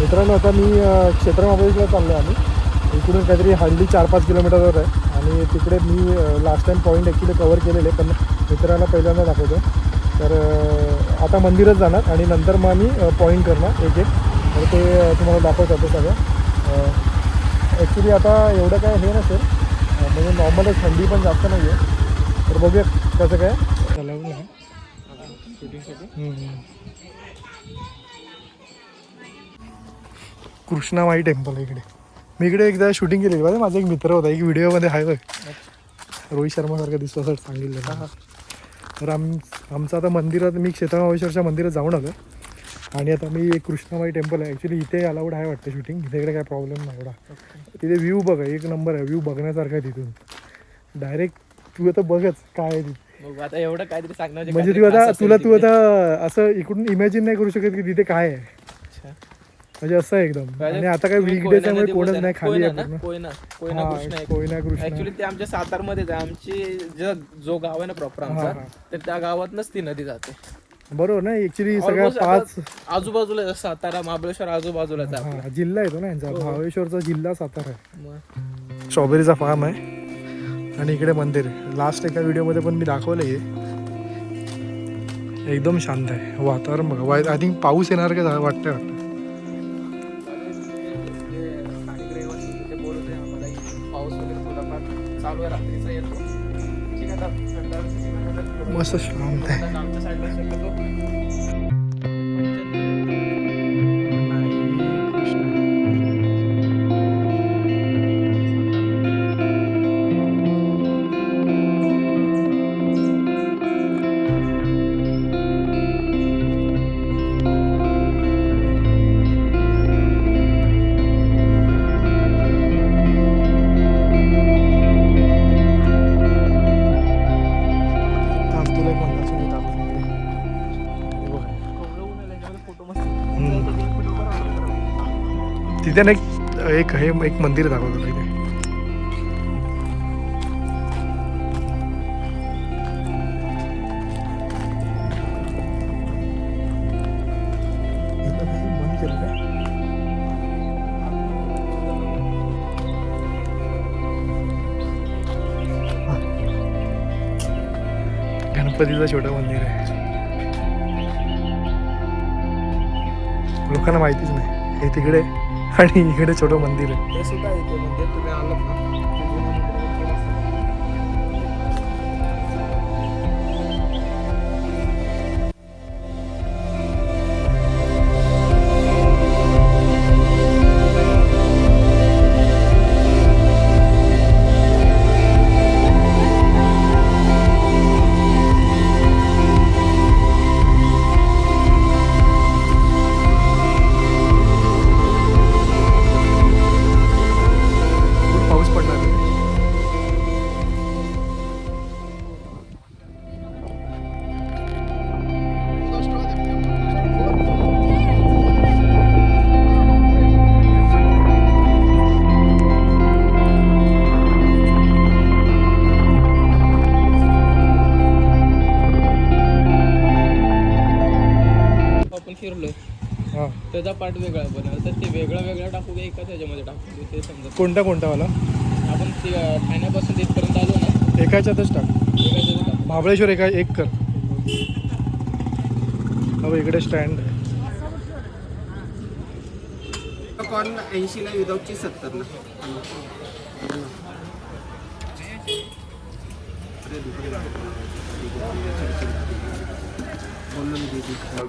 मित्रांनो आता मी क्षेत्र महाबळेश्वरला चाललो आहे आम्ही. इकडून काहीतरी हार्डली 4-5 किलोमीटरवर आहे आणि तिकडे मी last time point actually cover केलेले, पण मित्रांना पहिल्यांदा दाखवतो. तर आता मंदिरच जाणार आणि नंतर मग आम्ही पॉईंट करणार एक एक. तर ते तुम्हाला दाखवत होतं सगळं. ॲक्च्युली आता एवढं काय हे नसेल, म्हणजे नॉर्मलच, थंडी पण जास्त नाही आहे. तर बघूया कसं काय चालू ना शूटिंगसाठी. कृष्णामाई टेम्पल इकडे. मी इकडे एकदा शूटिंग केलेली बघा. माझा एक मित्र होता, एक व्हिडिओमध्ये आहे बघ, रोहित शर्मासारखा दिसतो असं सांगितलं. तर आमचं आता मंदिरात, मी क्षेत्र महाबळेश्वरच्या मंदिरात जाऊन आलो आणि आता मी एक कृष्णामाई टेम्पल आहे. ॲक्च्युली इथे अलाउड आहे वाटतं शूटिंग, इकडे काय प्रॉब्लेम नाही एवढा. तिथे व्ह्यू बघा, एक नंबर आहे, व्ह्यू बघण्यासारखा आहे तिथून. डायरेक्ट तू आता बघच काय आहे तिथे. आता एवढं काहीतरी सांगणार म्हणजे तू आता असं इकडून इमॅजिन नाही करू शकत की तिथे काय आहे. म्हणजे असं आहे एकदम. आणि आता काय वीकडेज त्यामुळे कोणच नाही, खाली आहे. कोयना कृष्ण ऍक्च्युली ते आमच्या सातारमध्येच आहे. आमची जो गाव आहे ना प्रॉपर आमचा, तर त्या गावातनच ती नदी जाते. बरोबर ना. ऍक्च्युली सगळ्या 5 आजूबाजूला सातारा महाबळेश्वर आजूबाजूलाच आहे. जिल्हा येतो ना यांचा, महाबळेश्वरचा जिल्हा सातारा आहे. स्ट्रॉबेरीचा फार्म आहे आणि इकडे मंदिर. लास्ट एका व्हिडिओमध्ये पण मी दाखवलं हे. एकदम शांत आहे वातावरण बघा. आय थिंक पाऊस येणार का वाटतं. मस्त शांत आहे. तिथे ना एक मंदिर दाखवतो तिथे. गणपतीचं छोटं मंदिर आहे. लोकांना माहितीच नाही हे तिकडे आणि इकडे छोटं मंदिर आहे. ते सुद्धा इथे मंदिर तुम्ही आलात ना, त्याचा पार्ट वेगळा बनवला, तर ते वेगळं टाकू का एकाच ह्याच्यामध्ये टाकू ते समजा. कोणता वाला? आपण ठाण्यापासून तिथपर्यंत आलो ना, एकाच्यातच टाक. महाबळेश्वर एक कर. हो इकडे स्टँड आहे. कॉर्न 80ला विदाउटची 70 ना.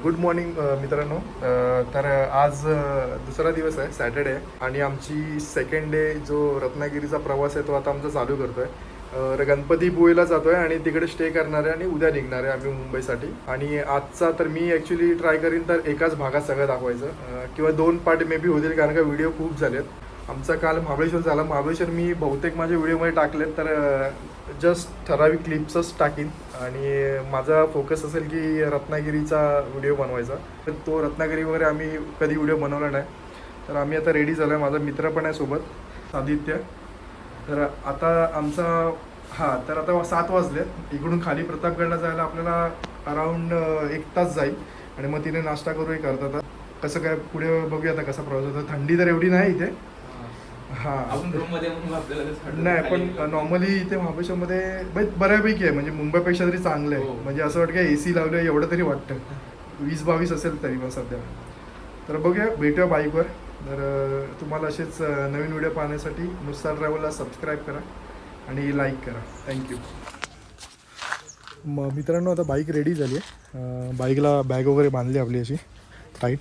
गुड मॉर्निंग मित्रांनो. तर आज दुसरा दिवस आहे, सॅटर्डे आहे आणि आमची सेकंड डे जो रत्नागिरीचा प्रवास आहे तो आता आमचा चालू करतो आहे. गणपतीपुळेला जातो आहे आणि तिकडे स्टे करणार आहे आणि उद्या निघणार आहे आम्ही मुंबईसाठी. आणि आजचा तर मी ॲक्च्युली ट्राय करीन तर एकाच भागात सगळं दाखवायचं किंवा 2 पार्ट मे बी होतील, कारण का व्हिडिओ खूप झालेत. आमचा काल महाबळेश्वर झाला. महाबळेश्वर मी बहुतेक माझ्या व्हिडिओमध्ये टाकलेत, तर जस्ट ठराविक क्लिप्सच टाकीन आणि माझा फोकस असेल की रत्नागिरीचा व्हिडिओ बनवायचा. तर तो रत्नागिरी वगैरे आम्ही कधी व्हिडिओ बनवला नाही. तर आम्ही आता रेडी झालो आहे. माझा मित्र पण आहे सोबत, आदित्य. तर आता आमचा तर आता 7 वाजले. इकडून खाली प्रतापगडला जायला आपल्याला अराऊंड 1 तास जाईल आणि मग तिने नाश्ता करूही करतात. कसं काय पुढे बघूया आता कसा प्रवास होता. थंडी तर एवढी नाही इथे. हां आपण रूम मध्ये म्हणून आपल्याला ते थंड नाही खाली पण नॉर्मली इथे महाबळेश्वरमध्ये बऱ्यापैकी आहे, म्हणजे मुंबईपेक्षा तरी चांगलं आहे. हो. म्हणजे असं वाटतं की AC लावलं एवढं तरी वाटतं. 20-22 असेल तरी पण सध्या. तर बघूया, भेटूया बाईकवर. तर तुम्हाला असेच नवीन व्हिडिओ पाहण्यासाठी नुस्ता ट्रॅव्हलला सबस्क्राईब करा आणि लाईक करा. थँक्यू. मित्रांनो आता बाईक रेडी झाली आहे. बाईकला बॅग वगैरे बांधली आपली अशी टाईट,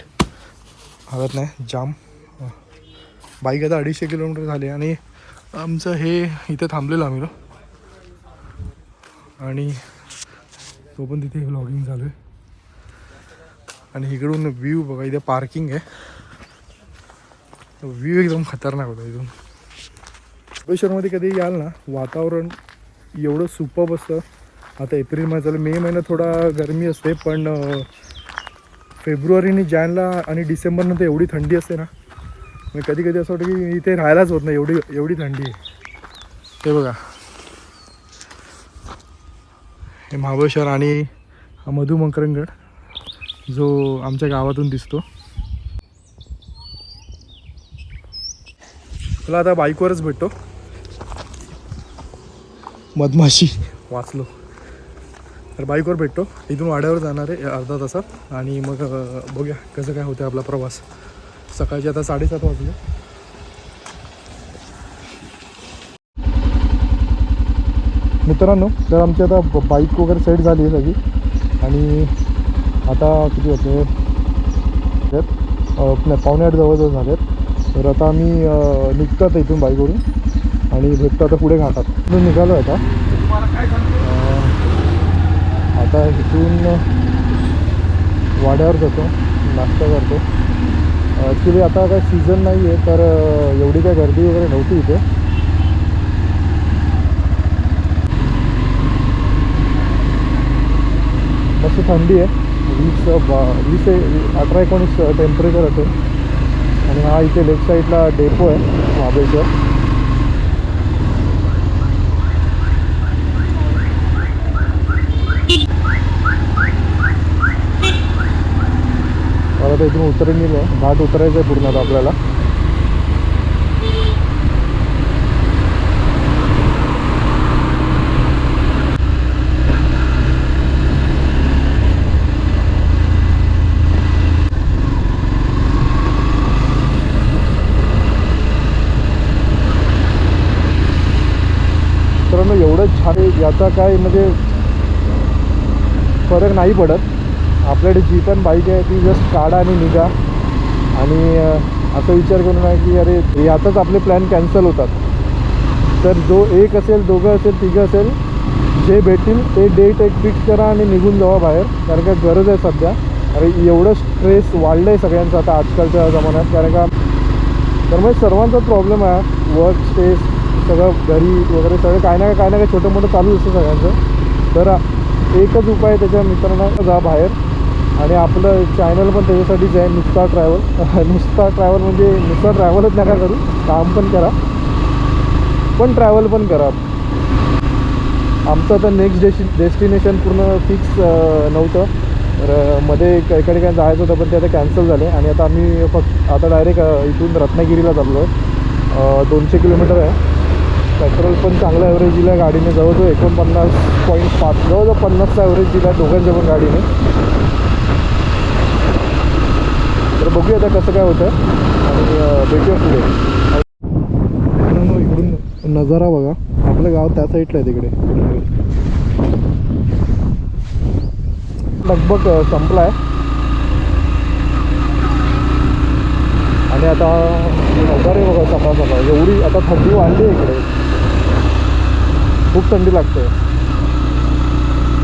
हलत नाही जाम. बाईक आता 250 किलोमीटर झाले आणि आमचं हे इथे थांबलेलं आम्ही आणि तो पण तिथे व्लॉगिंग चालू आहे. आणि इकडून व्ह्यू बघा, इथे पार्किंग आहे. व्ह्यू एकदम खतरनाक होता इथून. महाबळेश्वरमध्ये कधी याल ना, वातावरण एवढं सुपर्ब असतं. आता एप्रिल महिना चालू, मे महिन्यात थोडा गरमी असते, पण फेब्रुवारी आणि जानेला आणि डिसेंबरनंतर एवढी थंडी असते ना, मग कधी कधी असं वाटतं की इथे राहायलाच होत नाही, एवढी थंडी आहे. हे बघा, हे महाबळेश्वर आणि हा मधुमकरंगड जो आमच्या गावातून दिसतो. तुला आता बाईकवरच भेटतो. मधमाशी वाचलो. तर बाईकवर भेटतो, इथून वाड्यावर जाणार आहे अर्धा तासात आणि मग बघूया कसं काय होतं आपला प्रवास. सकाळचे आता 7:30 वाजले. मित्रांनो, तर आमची आता बाईक वगैरे सेट झाली आहे सगळी आणि आता किती होते, 7:45 जवळजवळ झालेत. तर आता आम्ही निघतो आता इथून बाईकवरून आणि भेटतो आता पुढे घाटात. इथून निघालो आता. आता इथून वाड्यावर जातो, नाश्ता करतो. ॲक्च्युली आता काय सीझन नाही आहे, तर एवढी काय गर्दी वगैरे नव्हती इथे. मस्त थंडी आहे, 18-19 टेम्परेचर असेल. आणि हा इथे लेफ्ट साईडला डेपो आहे महाबळेश्वर. आता इथून उतरून गेलो, घाट उतरायचं आहे पूर्ण आता आपल्याला. मित्रांनो, एवढं छान आहे, याचा काय म्हणजे फरक नाही पडत. आपल्याकडे जी पण बाईक आहे ती जस्ट काढा आणि निघा. आणि असा विचार करू नये की अरे यातच आपले प्लॅन कॅन्सल होतात. तर जो एक असेल, दोघं असेल, तिघं असेल, जे भेटतील ते डेट एक फिक्स करा आणि निघून जावा बाहेर. कारण का गरज आहे सध्या. अरे एवढं स्ट्रेस वाढलं आहे सगळ्यांचं आता आजकालच्या जमान्यात. कारण का तर मग सर्वांचा प्रॉब्लेम आहे, वर्क स्ट्रेस, सगळं घरी वगैरे सगळं काय ना काय छोटं मोठं चालू असतं सगळ्यांचं. तर एकच उपाय आहे त्याच्या मित्रांना, जा बाहेर. आणि आपलं चॅनल पण त्याच्यासाठीच आहे, नुस्ता ट्रॅव्हल. नुस्ता ट्रॅव्हल म्हणजे नुसता ट्रॅव्हलच नका करू, काम पण करा पण ट्रॅव्हल पण करा. आमचं तर नेक्स्ट डेस्टिनेशन पूर्ण फिक्स नव्हतं. तर मध्ये एका ठिकाणी जायचं होतं, पण ते आता कॅन्सल झाले. आणि आता आम्ही फक्त आता डायरेक्ट इथून रत्नागिरीला चाललो आहे. 200 किलोमीटर आहे. पेट्रोल पण चांगलं ॲव्हरेज दिलं आहे गाडीने, जवळजवळ 49.5, जवळजवळ 50चा ॲव्हरेज दिला आहे दोघांच्या पण गाडीने. तर बघूया आता कसं काय होतं आणि भेटूया पुढे. इकडून नजारा बघा, आपलं गाव त्या साईडला आहे तिकडे. लगभग संपला आहे आणि आता नजारे बघा सकाळ सकाळ. एवढी आता थंडी वाढली आहे इकडे, खूप थंडी लागते.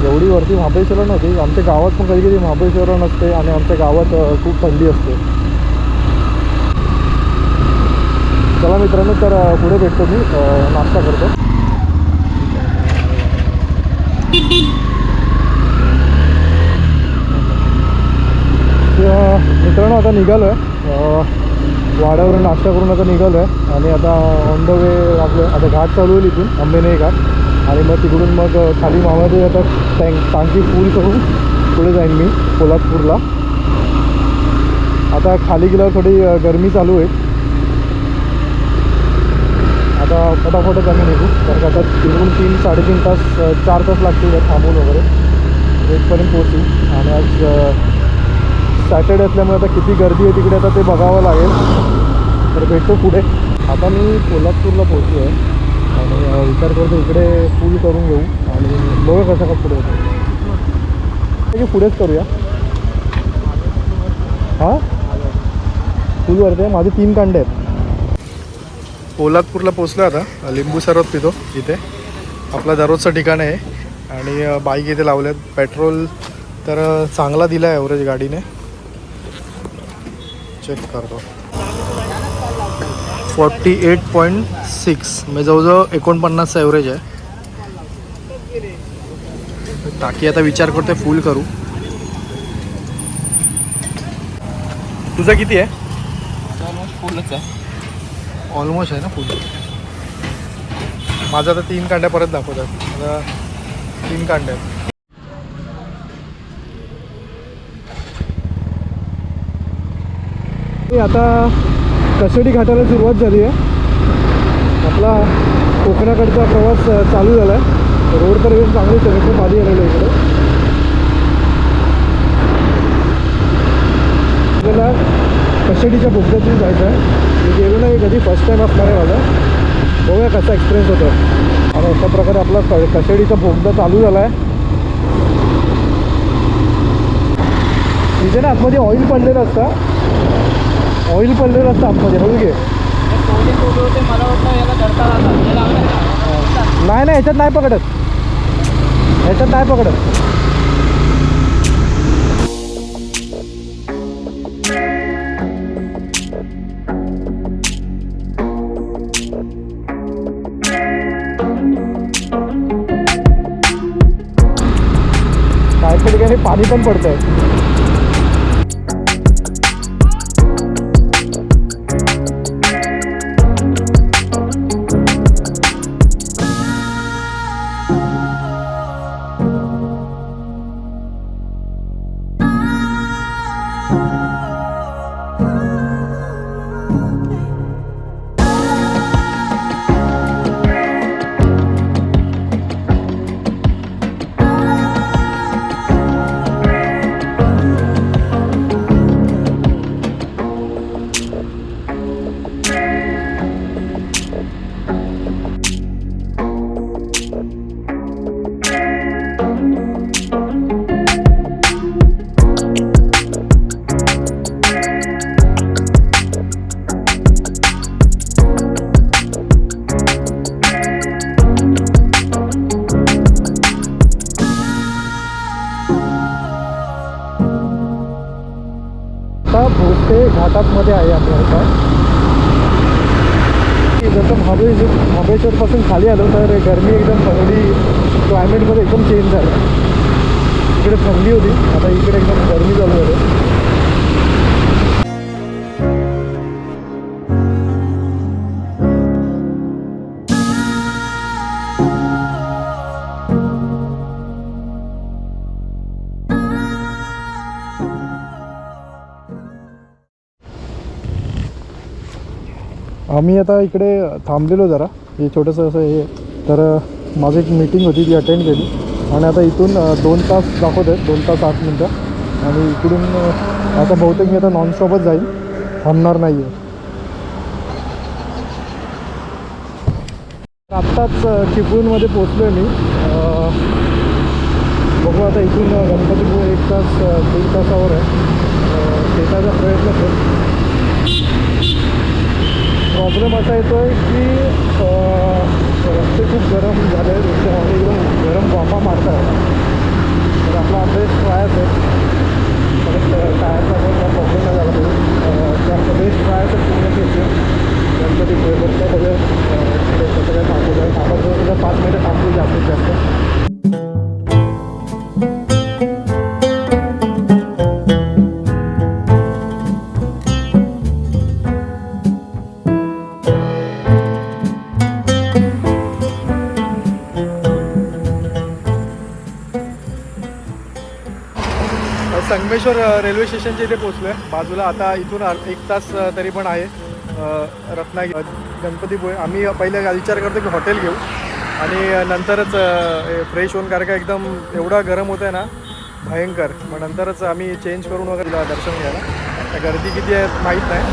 एवढी वरती महाबळेश्वरला नव्हती. आमच्या गावात पण कधी कधी महाबळेश्वरला नसते आणि आमच्या गावात खूप थंडी असते. चला मित्रांनो, तर पुढे भेटतो मी, नाश्ता करतो. मित्रांनो आता निघालो आहे, वाड्यावरून नाश्ता करून आता निघालो आहे. आणि आता ऑन द वे आपलं आता घाट चालू होईल इथून, अंबेनई घाट. आणि मग तिकडून मग खाली मामामध्ये आता टांकी फुल करून पुढे जाईन मी कोल्हापूरला. आता खाली गेल्यावर थोडी गरमी चालू आहे. आता फटाफटच आम्ही निघू, कारण का आता तिकडून 3-3.5 तास 4 तास लागतील थांबून वगैरे रेटपर्यंत पोहोचू. आणि आज सॅटर्डे असल्यामुळे आता किती गर्दी आहे तिकडे आता ते बघावं लागेल. तर भेटतो पुढे. आता मी कोल्हापूरला पोहोचलो आहे आणि विचार करतो इकडे फुल करून घेऊ आणि बघू कसं का पुढे होतं. पुढेच करूया. हां फुल वरते माझे 3 कांडे आहेत. कोल्हापूरला पोचलो आता. लिंबू सरबत पितो इथे. आपला दररोजचं ठिकाण आहे आणि बाईक इथे लावल्यात. पेट्रोल तर चांगला दिला आहे ॲव्हरेज गाडीने. चेक करतो. 48.6 म्हणजे जवळजवळ 49चं ॲव्हरेज आहे. टाकी आता विचार करते फुल करू. तुझा किती आहे? फुलच आहे. ऑलमोस्ट आहे ना फुल. माझा आता 3 कांड्या परत दाखवतात. आता 3 कांड्या आहेत. आता कशेडी घाटाला सुरुवात झाली आहे. आपला कोकणाकडचा प्रवास चालू झाला आहे. रोड तर एकदम चांगली सगळं खाली आलेलं इकडे. आपल्याला कशेडीच्या बोगद्यातून जायचं आहे. मी गेलो नाही कधी, फर्स्ट टाईम असणार आहे माझा. बघूया कसा एक्सपिरियन्स होतो. आणि अशा प्रकारे आपला कशेडीचा बोगदा चालू झाला आहे. तिथे ना आतमध्ये ऑइल पडलेलं असतं. ऑइल पडलेलं असतं आतमध्ये. बघू घे. मला वाटतं याला धरता नाही नाही ह्याच्यात नाही पकडत. ह्याच्यात नाही पकडत. काही ठिकाणी पाणी पण पडतंय. आता भोसले घाटातमध्ये आहे आपण आता. जसं महाबळेश्वरपासून खाली आलो तर गरमी एकदम थंडी क्लायमेटमध्ये एकदम चेंज झालं. इकडे थंडी होती, आता इकडे एकदम गरमी चालू झाली. आम्ही आता इकडे थांबलेलो जरा. हे छोटंसं असं हे तर माझी एक मीटिंग होती ती अटेंड केली आणि आता इथून 2 तास दाखवत आहेत. 2 तास 8 मिनटं. आणि इकडून आता बहुतेक मी आता नॉनस्टॉपच जाईल, थांबणार नाही आहे. आत्ताच चिपळूणमध्ये पोचलो आहे मी. बघू आता इथून गणपतीपुळे 1 तास 1.5 तासावर आहे. शेताचा प्रयत्न करतो. प्रॉब्लेम असा येतो आहे की रस्ते खूप गरम झाले. रस्त्यामध्ये एकदम गरम वाफा मारत आहे. तर आपला बेस्ट ट्रायच आहे. परत टायरचा काही प्रॉब्लेम नाही झाला पाहिजे. तर आपलं बेस्ट ट्रायच आहे पूर्ण केली. गणपतीपुळे बघता बघा कसं काय थांबू जाईल. आपण जवळ 5 मिनिटं थांबू जास्तीत जास्त. संगमेश्वर रेल्वे स्टेशनच्या इथे पोचलो आहे बाजूला. आता इथून 1 तास तरी पण आहे रत्नागिरी गणपतीपुळे. आम्ही पहिले विचार करतो की हॉटेल घेऊ आणि नंतरच फ्रेश होऊन, कारण का एकदम एवढा गरम होतं आहे ना भयंकर. मग नंतरच आम्ही चेंज करून वगैरे दर्शन घ्यायला. आता गर्दी किती आहे माहीत नाही,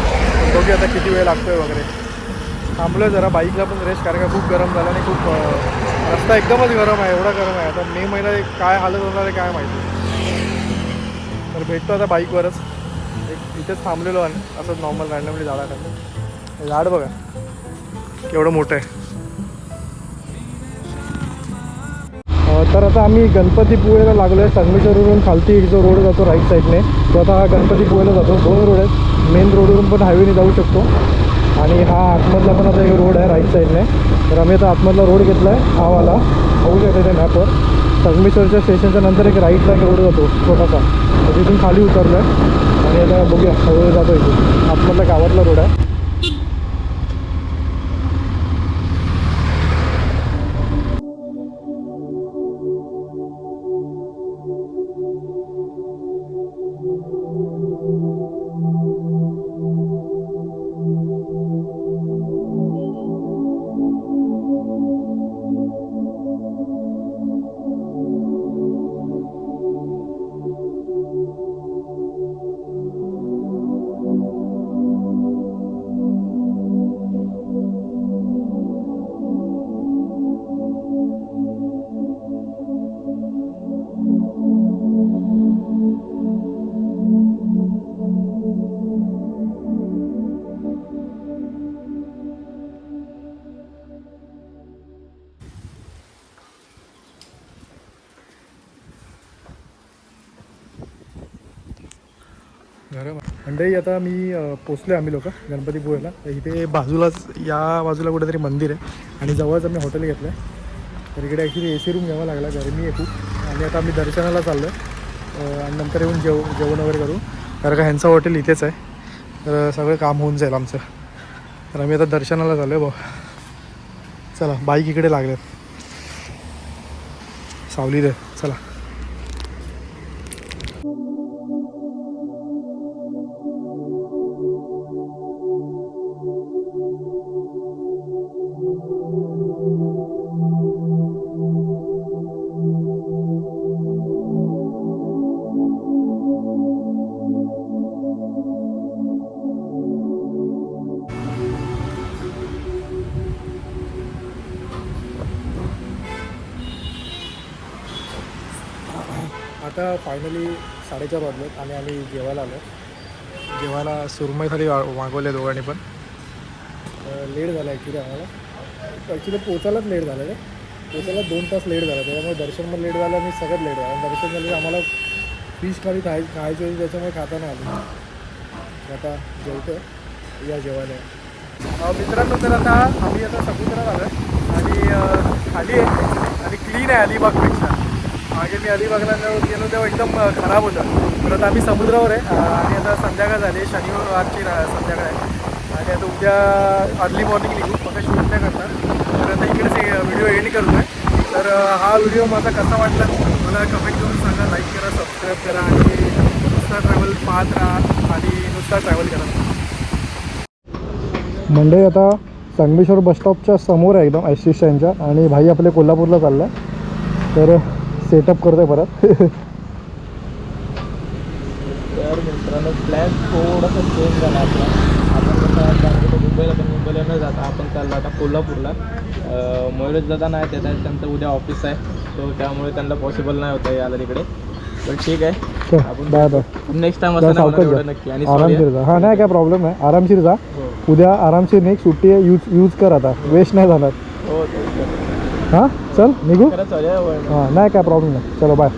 बघूया आता किती वेळ लागतो आहे वगैरे. थांबलो आहे जरा बाईकला पण रेस्ट, कारण का खूप गरम झालं आणि खूप रस्ता एकदमच गरम आहे, एवढा गरम आहे. आता मे महिन्यात काय हालत होणार आहे काय माहिती. तर भेटतो आता बाईकवरच. इथेच थांबलेलो आणि असंच नॉर्मल रँडमली झाडा टाकलं. झाड बघा केवढं मोठं आहे. तर आता आम्ही गणपतीपुळेला लागलो आहे. संगमेश्वरवरून खालती एक जो रोड जातो राईट साईडने, तो आता गणपतीपुळेला जातो. 2 रोड आहेत. मेन रोडवरून पण हायवेने जाऊ शकतो आणि हा आतमधला पण आता एक रोड आहे राईट साईडने. तर आम्ही आता आतमधला रोड घेतला आहे, हा वाला होऊ शकतो त्या मॅपवर. संगमेश्वरच्या स्टेशनच्या नंतर एक राईटला एक रोड जातो छोटासा, तर तिथून खाली उतरलो आहे आणि आता बघूया हळूहळू जातो. इथून आतमधला गावातला रोड आहे. मंडळी आता मी पोचलो आम्ही लोक गणपतीपुळेला. तर इथे बाजूलाच या बाजूला कुठेतरी मंदिर आहे आणि जवळच आम्ही हॉटेल घेतलं आहे. तर इकडे ॲक्च्युली AC रूम घ्यावा लागला, गरमी आहे खूप. आणि आता आम्ही दर्शनाला चाललो आहे आणि नंतर येऊन जेवण वगैरे करू, कारण का ह्यांचं हॉटेल इथेच आहे. तर सगळं काम होऊन जाईल आमचं. तर आम्ही आता दर्शनाला चाललो आहे. चला बाईक इकडे लागल्यात सावली दे. चला आता फायनली 4:30 वाजलेत आणि आम्ही जेवायला आलो. जेवायला सुरमई थाली मागवले दोघांनी पण. लेट झाला ॲक्च्युली आम्हाला. ॲक्च्युली पोचायलाच लेट झालं रे. पोचायला 2 तास लेट झाला, त्याच्यामुळे दर्शन पण लेट झालं आणि सगळं लेट झालं. दर्शन झालं आम्हाला फिश खाली खायची होती, त्याच्यामुळे खाता नाही आलं. आता जेवतो या जेवायला. मित्रांनो तर आता आम्ही आता समुद्रात आलो आहे आणि खाली आहे आणि क्लीन आहे अलिबागपेक्षा. मागे मी अलिबागला गेलो तेव्हा एकदम खराब होतं. तर आता आम्ही समुद्रावर आहे आणि आता संध्याकाळ झाली, शनिवारची संध्याकाळ आहे आणि आता उद्या अर्ली मॉर्निंग निघू. फक्त शूट नाही करणार. तर आता इकडेच व्हिडिओ एंड करतो आहे. तर हा व्हिडिओ माझा कसा वाटला मला कमेंट करून सांगा. लाईक करा, सबस्क्राईब करा आणि नुसता ट्रॅव्हल पाहत राहा आणि नुसता ट्रॅव्हल करा. मंडळी आता संगमेश्वर बसस्टॉपच्या समोर आहे एकदम ST स्टँडच्या आणि भाई आपले कोल्हापूरला चालला आहे. तर सेटअप करतो आहे परत. तर मित्रांनो प्लॅन थोडासा चेंज झाला आपला. आपण कसं मुंबईला न जाता आपण चाललो आता कोल्हापूरला. मयुरेश दादा नाही, त्यांचं उद्या ऑफिस आहे, तो त्यामुळे त्यांना पॉसिबल नाही होतं यायला तिकडे. पण ठीक आहे, आपण नेक्स्ट टाइम असं नाही नक्की. आणि आरामशीर जा. हां नाही काय प्रॉब्लेम नाही, आरामशीर जा. उद्या आरामशीर नाही, सुट्टी आहे, यूज कर आता, वेस्ट नाही जाणार. हो हां चल निघू. खरंच हां नाही काय प्रॉब्लेम नाही. चलो बाय.